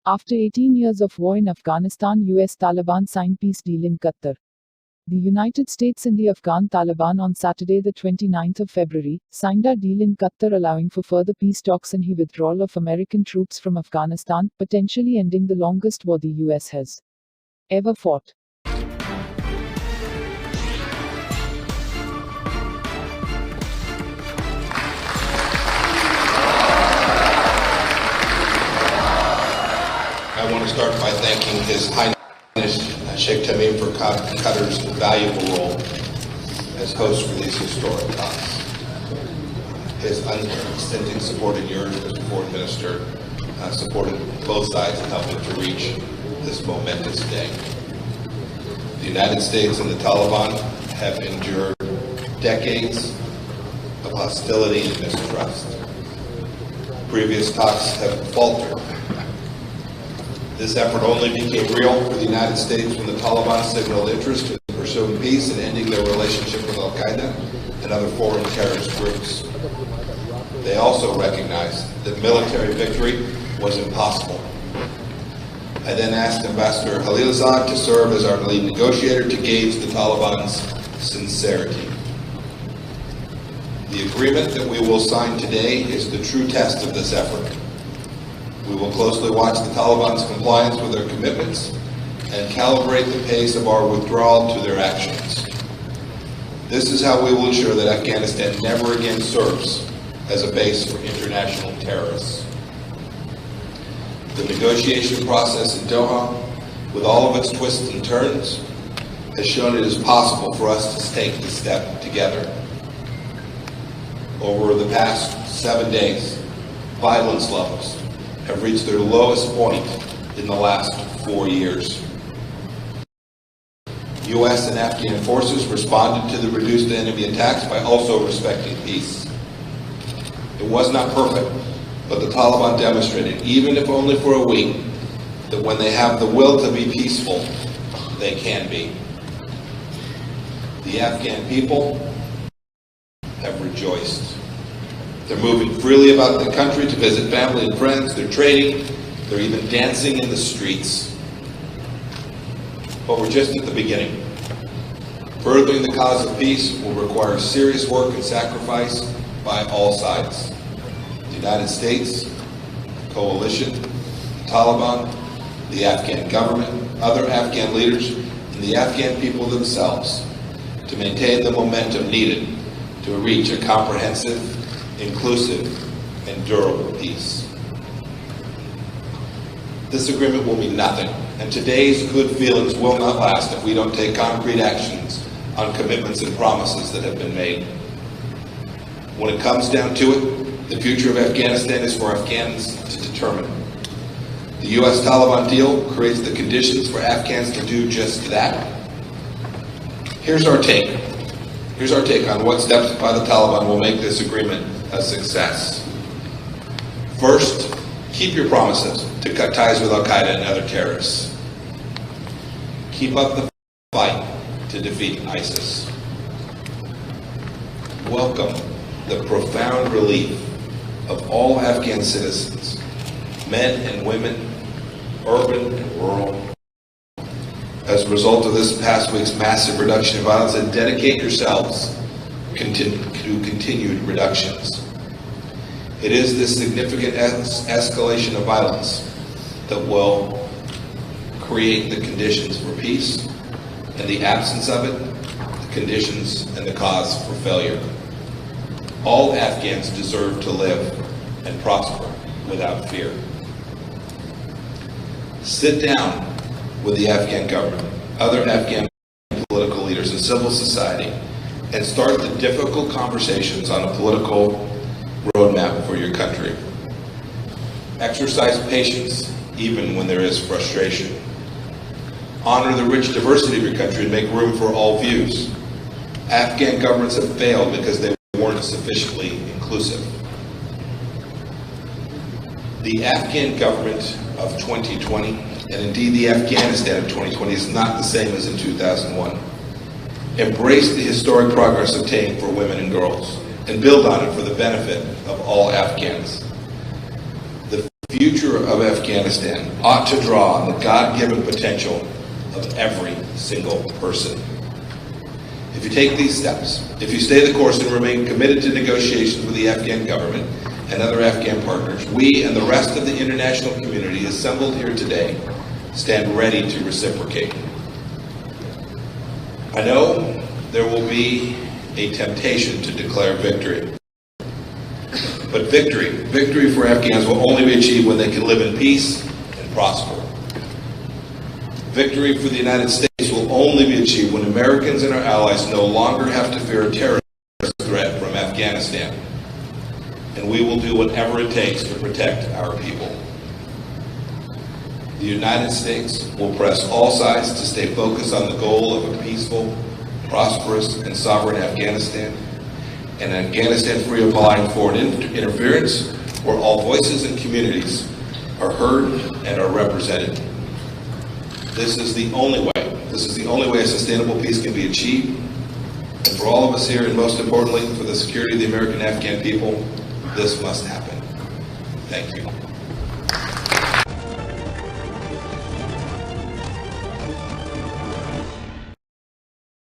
After 18 years of war in Afghanistan, US-Taliban signed peace deal in Qattar. The United States and the Afghan Taliban on Saturday, the 29th of February, signed a deal in Qattar allowing for further peace talks and the withdrawal of American troops from Afghanistan, potentially ending the longest war the US has ever fought. I want to start by thanking His Highness Sheikh Tamim for Qatar's valuable role as host for these historic talks. His unstinting support and yours as Foreign Minister supported both sides in helping to reach this momentous day. The United States and the Taliban have endured decades of hostility and mistrust. Previous talks have faltered. This effort only became real for the United States when the Taliban signaled interest in pursuing peace and ending their relationship with Al-Qaeda and other foreign terrorist groups. They also recognized that military victory was impossible. I then asked Ambassador Khalilzad to serve as our lead negotiator to gauge the Taliban's sincerity. The agreement that we will sign today is the true test of this effort. We will closely watch the Taliban's compliance with their commitments and calibrate the pace of our withdrawal to their actions. This is how we will ensure that Afghanistan never again serves as a base for international terrorists. The negotiation process in Doha, with all of its twists and turns, has shown it is possible for us to take the step together. Over the past 7 days, violence levels have reached their lowest point in the last 4 years. U.S. and Afghan forces responded to the reduced enemy attacks by also respecting peace. It was not perfect, but the Taliban demonstrated, even if only for a week, that when they have the will to be peaceful, they can be. The Afghan people have rejoiced. They're moving freely about the country to visit family and friends. They're trading. They're even dancing in the streets. But we're just at the beginning. Furthering the cause of peace will require serious work and sacrifice by all sides. The United States, the coalition, the Taliban, the Afghan government, other Afghan leaders, and the Afghan people themselves to maintain the momentum needed to reach a comprehensive, inclusive, and durable peace. This agreement will mean nothing, and today's good feelings will not last if we don't take concrete actions on commitments and promises that have been made. When it comes down to it, the future of Afghanistan is for Afghans to determine. The US-Taliban deal creates the conditions for Afghans to do just that. Here's our take on what steps by the Taliban will make this agreement a success. First, keep your promises to cut ties with Al-Qaeda and other terrorists. Keep up the fight to defeat ISIS. Welcome the profound relief of all Afghan citizens, men and women, urban and rural, as a result of this past week's massive reduction in violence, and dedicate yourselves to continued reductions. It is this significant escalation of violence that will create the conditions for peace, and the absence of it, the conditions and the cause for failure. All Afghans deserve to live and prosper without fear. Sit down with the Afghan government, other Afghan political leaders, and civil society, and start the difficult conversations on a political roadmap for your country. Exercise patience even when there is frustration. Honor the rich diversity of your country and make room for all views. Afghan governments have failed because they weren't sufficiently inclusive. The Afghan government of 2020, and indeed the Afghanistan of 2020, is not the same as in 2001. Embrace the historic progress obtained for women and girls, and build on it for the benefit of all Afghans. The future future of Afghanistan ought to draw on the God-given potential of every single person. If you take these steps, if you stay the course and remain committed to negotiations with the Afghan government and other Afghan partners, we and the rest of the international community assembled here today stand ready to reciprocate. I know there will be a temptation to declare victory. But victory for Afghans will only be achieved when they can live in peace and prosper. Victory for the United States will only be achieved when Americans and our allies no longer have to fear a terrorist threat from Afghanistan. And we will do whatever it takes to protect our people. The United States will press all sides to stay focused on the goal of a peaceful, prosperous, and sovereign Afghanistan, and an Afghanistan free of all foreign interference, where all voices and communities are heard and are represented. This is the only way a sustainable peace can be achieved. And for all of us here, and most importantly, for the security of the American Afghan people, this must happen. Thank you.